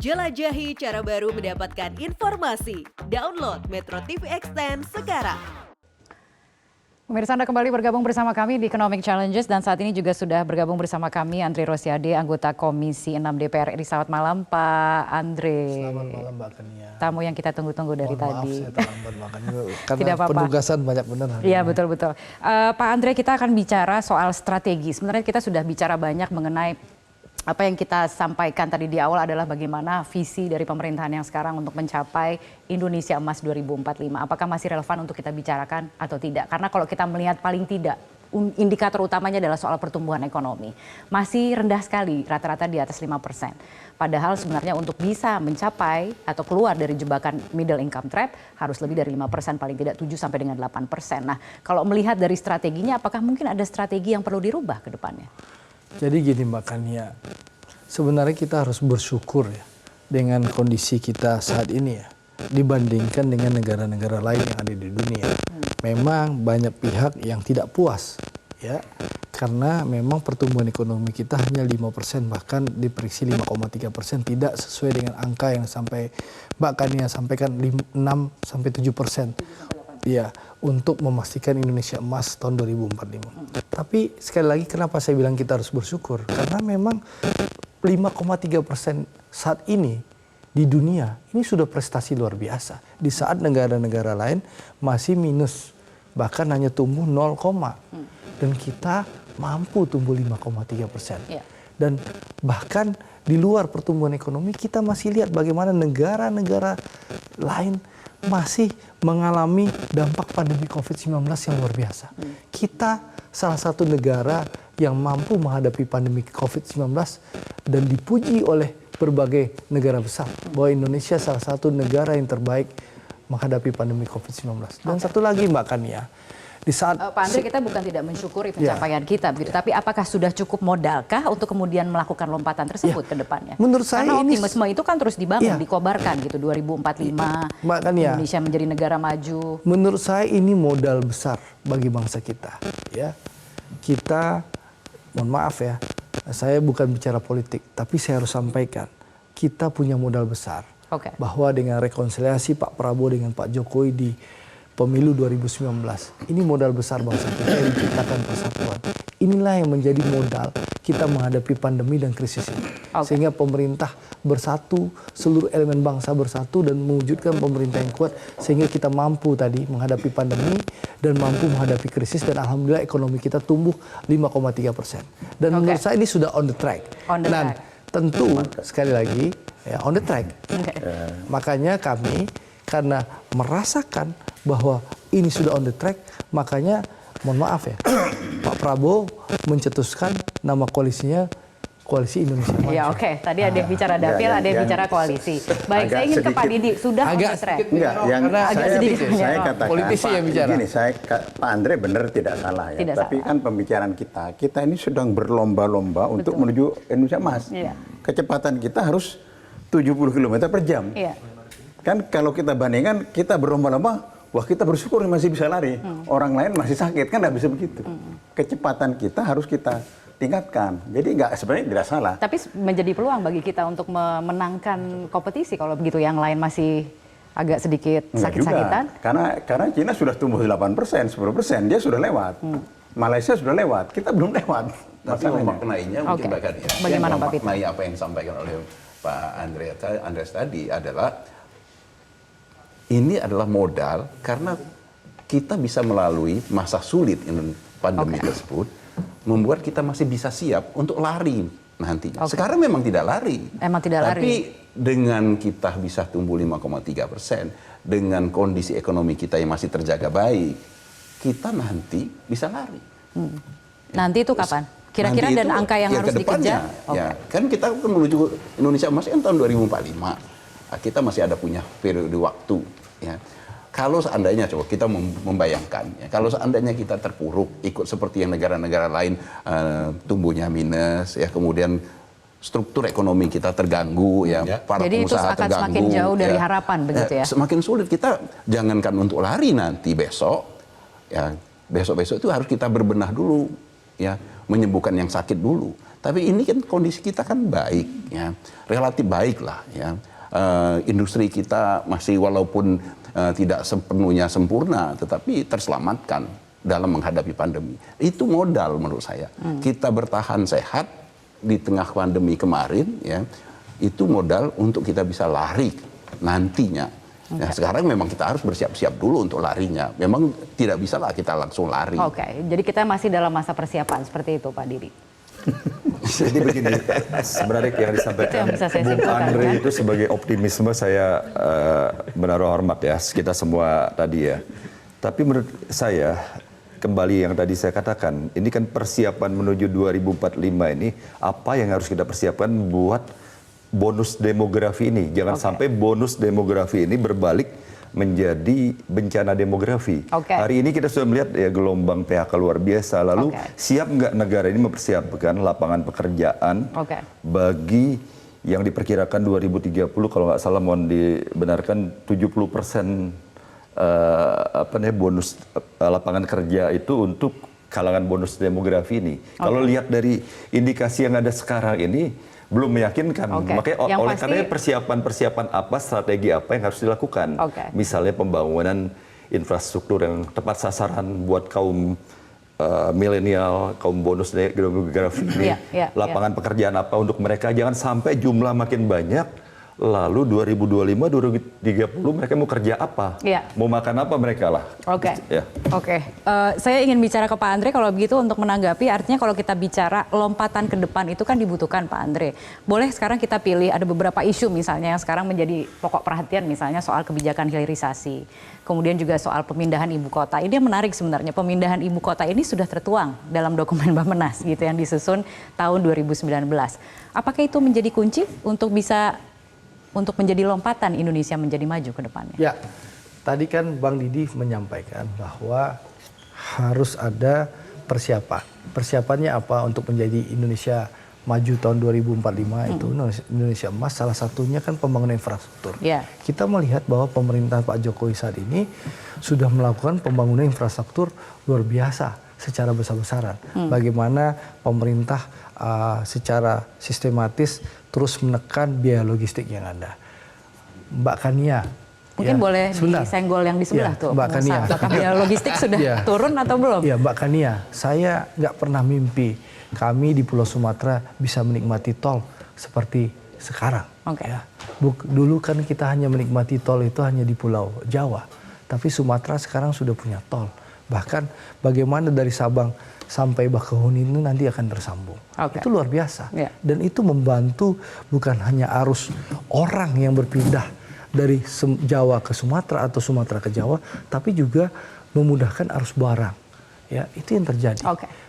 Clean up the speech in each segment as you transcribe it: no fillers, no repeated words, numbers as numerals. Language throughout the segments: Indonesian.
Jelajahi cara baru mendapatkan informasi. Download Metro TV Extend sekarang. Pemirsa, Anda kembali bergabung bersama kami di Economic Challenges dan saat ini juga sudah bergabung bersama kami Andre Rosiade, anggota Komisi 6 DPR RI. Selamat malam Pak Andre. Selamat malam Mbak Kania. Tamu yang kita tunggu-tunggu dari tadi. Maaf saya terlambat makanya karena Tidak apa-apa. penugasan banyak benar hari Iya ini. betul-betul. Pak Andre, kita akan bicara soal strategi. Sebenarnya kita sudah bicara banyak mengenai apa yang kita sampaikan tadi di awal adalah bagaimana visi dari pemerintahan yang sekarang untuk mencapai Indonesia Emas 2045. Apakah masih relevan untuk kita bicarakan atau tidak? Karena kalau kita melihat paling tidak, indikator utamanya adalah soal pertumbuhan ekonomi. Masih rendah sekali, rata-rata di atas 5%. Padahal sebenarnya untuk bisa mencapai atau keluar dari jebakan middle income trap harus lebih dari 5%, paling tidak 7 sampai dengan 8%. Nah, kalau melihat dari strateginya, apakah mungkin ada strategi yang perlu dirubah ke depannya? Jadi gini Mbak Kania, sebenarnya kita harus bersyukur ya dengan kondisi kita saat ini ya dibandingkan dengan negara-negara lain yang ada di dunia. Memang banyak pihak yang tidak puas ya karena memang pertumbuhan ekonomi kita hanya 5%, bahkan diprediksi 5,3%, tidak sesuai dengan angka yang sampai Mbak Kania sampaikan 6 sampai 7%. Iya, untuk memastikan Indonesia Emas tahun 2045. Tapi sekali lagi kenapa saya bilang kita harus bersyukur? Karena memang 5,3% saat ini di dunia ini sudah prestasi luar biasa. Di saat negara-negara lain masih minus, bahkan hanya tumbuh 0, dan kita mampu tumbuh 5,3%. Dan bahkan di luar pertumbuhan ekonomi kita masih lihat bagaimana negara-negara lain masih mengalami dampak pandemi COVID-19 yang luar biasa. Kita salah satu negara yang mampu menghadapi pandemi COVID-19 dan dipuji oleh berbagai negara besar bahwa Indonesia salah satu negara yang terbaik menghadapi pandemi COVID-19. Dan satu lagi Mbak Kania, di saat Pak Andre, kita bukan tidak mensyukuri pencapaian kita, begitu. Tapi apakah sudah cukup modalkah untuk kemudian melakukan lompatan tersebut ke depannya? Menurut saya karena ini optimisme itu kan terus dibangun, dikobarkan gitu 2045, Mbak Kania, Indonesia menjadi negara maju. Menurut saya ini modal besar bagi bangsa kita. Ya, kita, mohon maaf ya, saya bukan bicara politik, tapi saya harus sampaikan kita punya modal besar bahwa dengan rekonsiliasi Pak Prabowo dengan Pak Jokowi di Pemilu 2019, ini modal besar bangsa kita yang diciptakan persatuan. Inilah yang menjadi modal kita menghadapi pandemi dan krisis ini. Sehingga pemerintah bersatu, seluruh elemen bangsa bersatu dan mewujudkan pemerintah yang kuat sehingga kita mampu tadi menghadapi pandemi dan mampu menghadapi krisis, dan alhamdulillah ekonomi kita tumbuh 5,3%. Dan menurut saya ini sudah on the track. Dan tentu sekali lagi ya on the track. Makanya kami karena merasakan bahwa ini sudah on the track, makanya mohon maaf ya, Pak Prabowo mencetuskan nama koalisinya Koalisi Indonesia Maju. Ya tadi ada yang bicara dapil, ada yang bicara koalisi. Baik, saya ingin ke Pak Didi, sudah on the track. Saya katakan politisi yang bicara. Gini, Pak Andre benar tidak salah ya. Tidak tapi salah. kan pembicaraan kita ini sedang berlomba-lomba untuk menuju Indonesia Emas. Kecepatan kita harus 70 km per jam. Kan kalau kita bandingkan, kita berlomba-lomba, wah kita bersyukur masih bisa lari. Orang lain masih sakit, kan nggak bisa begitu. Kecepatan kita harus kita tingkatkan. Jadi sebenarnya tidak salah. Tapi menjadi peluang bagi kita untuk memenangkan kompetisi kalau begitu yang lain masih agak sedikit sakit-sakitan. Karena Cina sudah tumbuh 8%, 10%, dia sudah lewat. Malaysia sudah lewat, kita belum lewat. Tapi memaknainya mungkin Mbak Kania. Bagaimana Pak Peter? Memaknai apa yang disampaikan oleh Pak Andreas tadi adalah ini adalah modal karena kita bisa melalui masa sulit pandemi tersebut, membuat kita masih bisa siap untuk lari nantinya. Sekarang memang tidak lari. Tapi dengan kita bisa tumbuh 5,3%, dengan kondisi ekonomi kita yang masih terjaga baik, kita nanti bisa lari. Nanti itu kapan? Kira-kira dan angka yang harus dikejar? Ya, kan kita menuju Indonesia Emas kan tahun 2045. Kita masih ada punya periode waktu. Ya. Kalau seandainya coba kita membayangkan, ya, kalau seandainya kita terpuruk ikut seperti yang negara-negara lain tumbuhnya minus, ya kemudian struktur ekonomi kita terganggu, ya para jadi pengusaha itu akan terganggu, semakin jauh dari harapan, begitu ya? Semakin sulit kita jangankan untuk lari nanti besok, ya besok-besok itu harus kita berbenah dulu, ya menyembuhkan yang sakit dulu. Tapi ini kan kondisi kita kan baik, ya, relatif baik lah, ya. Industri kita masih walaupun tidak sepenuhnya sempurna, tetapi terselamatkan dalam menghadapi pandemi. Itu modal menurut saya. Kita bertahan sehat di tengah pandemi kemarin, ya, itu modal untuk kita bisa lari nantinya. Nah, sekarang memang kita harus bersiap-siap dulu untuk larinya. Memang tidak bisa lah kita langsung lari. Jadi kita masih dalam masa persiapan seperti itu, Pak Didi. Jadi begini, sebenarnya yang disampaikan Bung Andre itu sebagai optimisme saya menaruh hormat ya, kita semua tadi ya. Tapi menurut saya, kembali yang tadi saya katakan, ini kan persiapan menuju 2045 ini, apa yang harus kita persiapkan buat bonus demografi ini. Jangan sampai bonus demografi ini berbalik menjadi bencana demografi. Hari ini kita sudah melihat ya gelombang PHK luar biasa. Lalu siap nggak negara ini mempersiapkan lapangan pekerjaan bagi yang diperkirakan 2030 kalau nggak salah mohon dibenarkan 70% bonus lapangan kerja itu untuk kalangan bonus demografi ini. Kalau lihat dari indikasi yang ada sekarang ini belum meyakinkan. Makanya oleh karena persiapan-persiapan apa, strategi apa yang harus dilakukan. Misalnya pembangunan infrastruktur yang tepat sasaran buat kaum milenial, kaum bonus demografi ini, lapangan pekerjaan apa untuk mereka. Jangan sampai jumlah makin banyak, lalu 2025, 2030 mereka mau kerja apa? Mau makan apa mereka lah? Saya ingin bicara ke Pak Andre kalau begitu untuk menanggapi, artinya kalau kita bicara lompatan ke depan itu kan dibutuhkan Pak Andre. Boleh sekarang kita pilih ada beberapa isu misalnya yang sekarang menjadi pokok perhatian, misalnya soal kebijakan hilirisasi. Kemudian juga soal pemindahan ibu kota. Ini yang menarik sebenarnya, pemindahan ibu kota ini sudah tertuang dalam dokumen Bappenas gitu yang disusun tahun 2019. Apakah itu menjadi kunci untuk bisa menjadi lompatan Indonesia menjadi maju ke depannya? Ya, tadi kan Bang Didi menyampaikan bahwa harus ada persiapan. Persiapannya apa untuk menjadi Indonesia maju tahun 2045 itu Indonesia emas, salah satunya kan pembangunan infrastruktur. Kita melihat bahwa pemerintah Pak Jokowi saat ini sudah melakukan pembangunan infrastruktur luar biasa secara besar-besaran. Bagaimana pemerintah secara sistematis terus menekan biaya logistik yang ada. Mbak Kania. Mungkin boleh disenggol yang di sebelah tuh. Mbak Kania. Apakah biaya logistik sudah turun atau belum? Ya Mbak Kania, saya nggak pernah mimpi kami di Pulau Sumatera bisa menikmati tol seperti sekarang. Dulu kan kita hanya menikmati tol itu hanya di Pulau Jawa. Tapi Sumatera sekarang sudah punya tol. Bahkan bagaimana dari Sabang sampai Bakahuni itu nanti akan tersambung. Itu luar biasa. Dan itu membantu bukan hanya arus orang yang berpindah dari Jawa ke Sumatera atau Sumatera ke Jawa, tapi juga memudahkan arus barang. Ya, itu yang terjadi.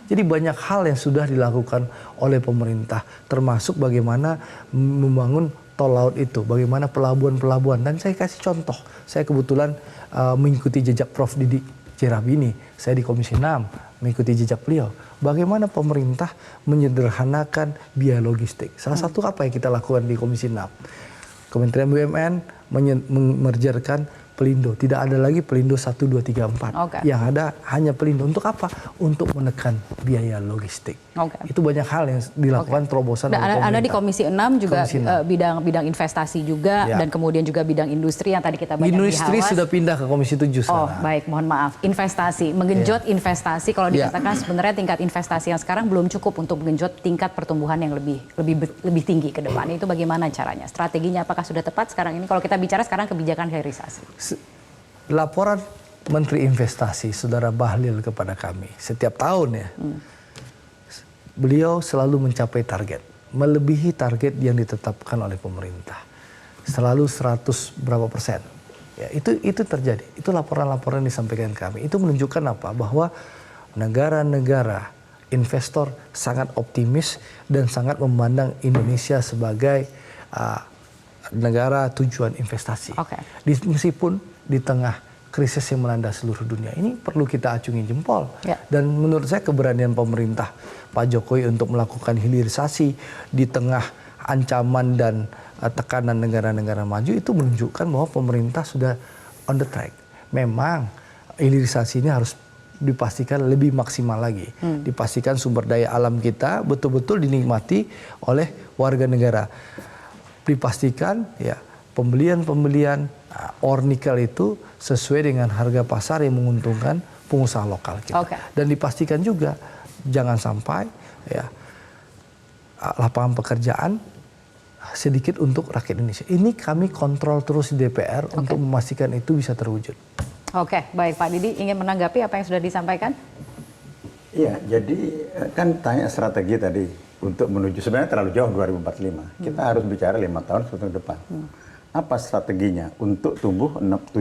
Jadi banyak hal yang sudah dilakukan oleh pemerintah, termasuk bagaimana membangun tol laut itu, bagaimana pelabuhan-pelabuhan. Dan saya kasih contoh, saya kebetulan mengikuti jejak Prof. Didi Jerabini, saya di Komisi 6, mengikuti jejak beliau. Bagaimana pemerintah menyederhanakan biaya logistik. Salah satu apa yang kita lakukan di Komisi 6. Kementerian BUMN mengerjakan Pelindo. Tidak ada lagi Pelindo 1, 2, 3, 4. Yang ada hanya Pelindo. Untuk apa? Untuk menekan biaya logistik. Itu banyak hal yang dilakukan terobosan oleh pemerintah. Anda di Komisi 6 juga bidang investasi juga dan kemudian juga bidang industri yang tadi kita banyak dibahas. Industri sudah pindah ke Komisi 7 sekarang. Baik, mohon maaf. Investasi, menggenjot investasi kalau dikatakan sebenarnya tingkat investasi yang sekarang belum cukup untuk menggenjot tingkat pertumbuhan yang lebih tinggi ke depan. Itu bagaimana caranya? Strateginya apakah sudah tepat sekarang ini? Kalau kita bicara sekarang kebijakan hilirisasi. Laporan Menteri Investasi Saudara Bahlil kepada kami setiap tahun ya, beliau selalu mencapai target, melebihi target yang ditetapkan oleh pemerintah, selalu 100 berapa persen. Ya, itu terjadi. Itu laporan-laporan yang disampaikan kami. Itu menunjukkan apa? Bahwa negara-negara investor sangat optimis dan sangat memandang Indonesia sebagai negara tujuan investasi. Meskipun di tengah krisis yang melanda seluruh dunia ini perlu kita acungi jempol. Dan menurut saya keberanian pemerintah Pak Jokowi untuk melakukan hilirisasi di tengah ancaman dan tekanan negara-negara maju itu menunjukkan bahwa pemerintah sudah on the track. Memang hilirisasi ini harus dipastikan lebih maksimal lagi. Dipastikan sumber daya alam kita betul-betul dinikmati oleh warga negara. Dipastikan ya pembelian ore nikel itu sesuai dengan harga pasar yang menguntungkan pengusaha lokal kita. Dan dipastikan juga jangan sampai ya lapangan pekerjaan sedikit untuk rakyat Indonesia. Ini kami kontrol terus di DPR untuk memastikan itu bisa terwujud. Oke, baik Pak Didi, ingin menanggapi apa yang sudah disampaikan? Iya, jadi kan tanya strategi tadi untuk menuju, sebenarnya terlalu jauh 2045. Kita harus bicara 5 tahun ke depan. Apa strateginya untuk tumbuh 7%?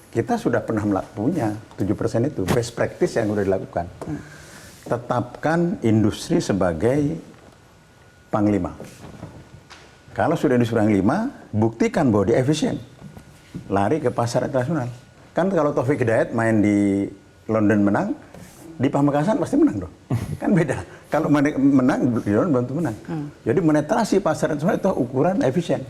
Kita sudah pernah punya 7% itu, best practice yang sudah dilakukan. Tetapkan industri sebagai panglima. Kalau sudah industri panglima, buktikan bahwa dia efisien. Lari ke pasar internasional. Kan kalau Taufik Hidayat main di London menang, di Pamekasan pasti menang dong. Kan beda. Kalau menang, di London belum tentu menang. Jadi menetrasi pasar internasional itu ukuran efisien.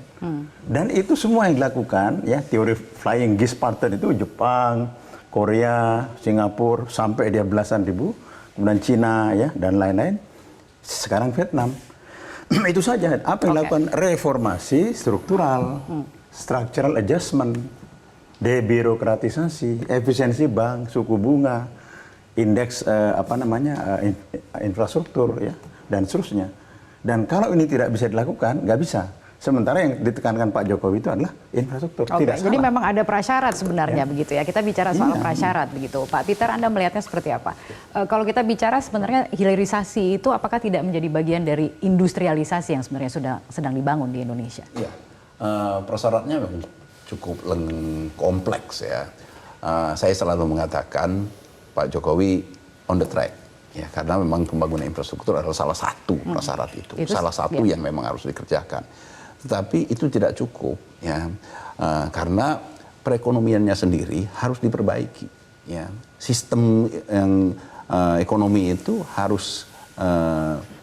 Dan itu semua yang dilakukan, ya teori flying geese pattern itu Jepang, Korea, Singapura, sampai dia belasan ribu, kemudian Cina ya dan lain-lain. Sekarang Vietnam. Itu saja. Apa yang dilakukan? Reformasi struktural, structural adjustment, debirokratisasi, efisiensi bank, suku bunga, indeks infrastruktur ya dan seterusnya. Dan kalau ini tidak bisa dilakukan, nggak bisa. Sementara yang ditekankan Pak Jokowi itu adalah infrastruktur. Tidak Jadi salah. memang ada prasyarat sebenarnya begitu ya. Kita bicara soal prasyarat begitu. Pak Peter, Anda melihatnya seperti apa? Kalau kita bicara sebenarnya hilirisasi itu apakah tidak menjadi bagian dari industrialisasi yang sebenarnya sedang dibangun di Indonesia? Ya, prasyaratnya memang cukup kompleks ya. Saya selalu mengatakan Pak Jokowi on the track. Ya, karena memang pembangunan infrastruktur adalah salah satu prasyarat itu salah satu yang memang harus dikerjakan. Tetapi itu tidak cukup, ya, karena perekonomiannya sendiri harus diperbaiki. Ya. Sistem yang ekonomi itu harus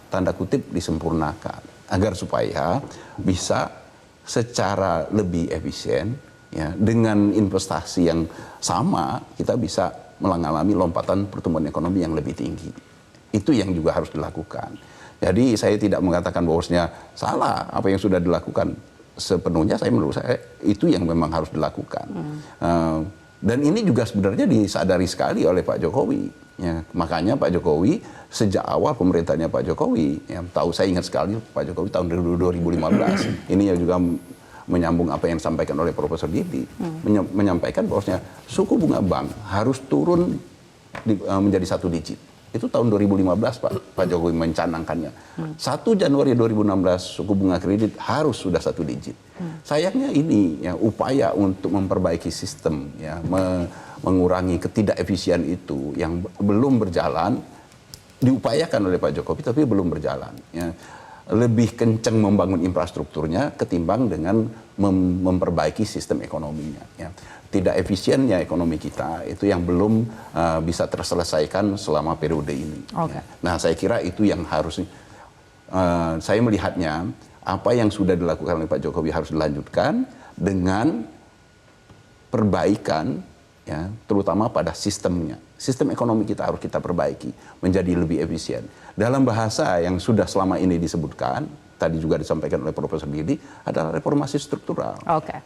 tanda kutip disempurnakan agar supaya bisa secara lebih efisien, ya, dengan investasi yang sama kita bisa mengalami lompatan pertumbuhan ekonomi yang lebih tinggi. Itu yang juga harus dilakukan. Jadi saya tidak mengatakan bahwasanya salah apa yang sudah dilakukan sepenuhnya. Menurut saya itu yang memang harus dilakukan. Dan ini juga sebenarnya disadari sekali oleh Pak Jokowi. Ya, makanya Pak Jokowi sejak awal pemerintahnya Pak Jokowi, ya, saya ingat sekali Pak Jokowi tahun 2015. Ini yang juga menyambung apa yang disampaikan oleh Profesor Didi, menyampaikan bahwasanya suku bunga bank harus turun menjadi 1 digit. Itu tahun 2015 Pak Jokowi mencanangkannya. 1 Januari 2016 suku bunga kredit harus sudah 1 digit. Sayangnya ini ya, upaya untuk memperbaiki sistem, ya, mengurangi ketidakefisien itu yang belum berjalan, diupayakan oleh Pak Jokowi tapi belum berjalan. Ya. Lebih kencang membangun infrastrukturnya ketimbang dengan memperbaiki sistem ekonominya. Ya. Tidak efisiennya ekonomi kita itu yang belum bisa terselesaikan selama periode ini. Ya. Nah, saya kira itu yang harus saya melihatnya apa yang sudah dilakukan oleh Pak Jokowi harus dilanjutkan dengan perbaikan, ya, terutama pada sistemnya. Sistem ekonomi kita harus kita perbaiki menjadi lebih efisien. Dalam bahasa yang sudah selama ini disebutkan, tadi juga disampaikan oleh Profesor Didi, adalah reformasi struktural. Ya.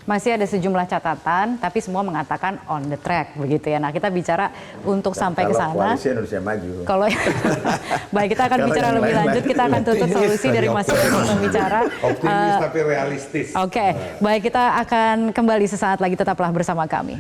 Masih ada sejumlah catatan, tapi semua mengatakan on the track begitu ya. Nah, kita bicara untuk sampai ke sana. Kalau koalisi Indonesia Maju. Kalau baik, kita akan bicara lebih lanjut. Kita akan tuntut solusi dari masing-masing pembicara. Optimis tapi realistis. Baik, kita akan kembali sesaat lagi. Tetaplah bersama kami.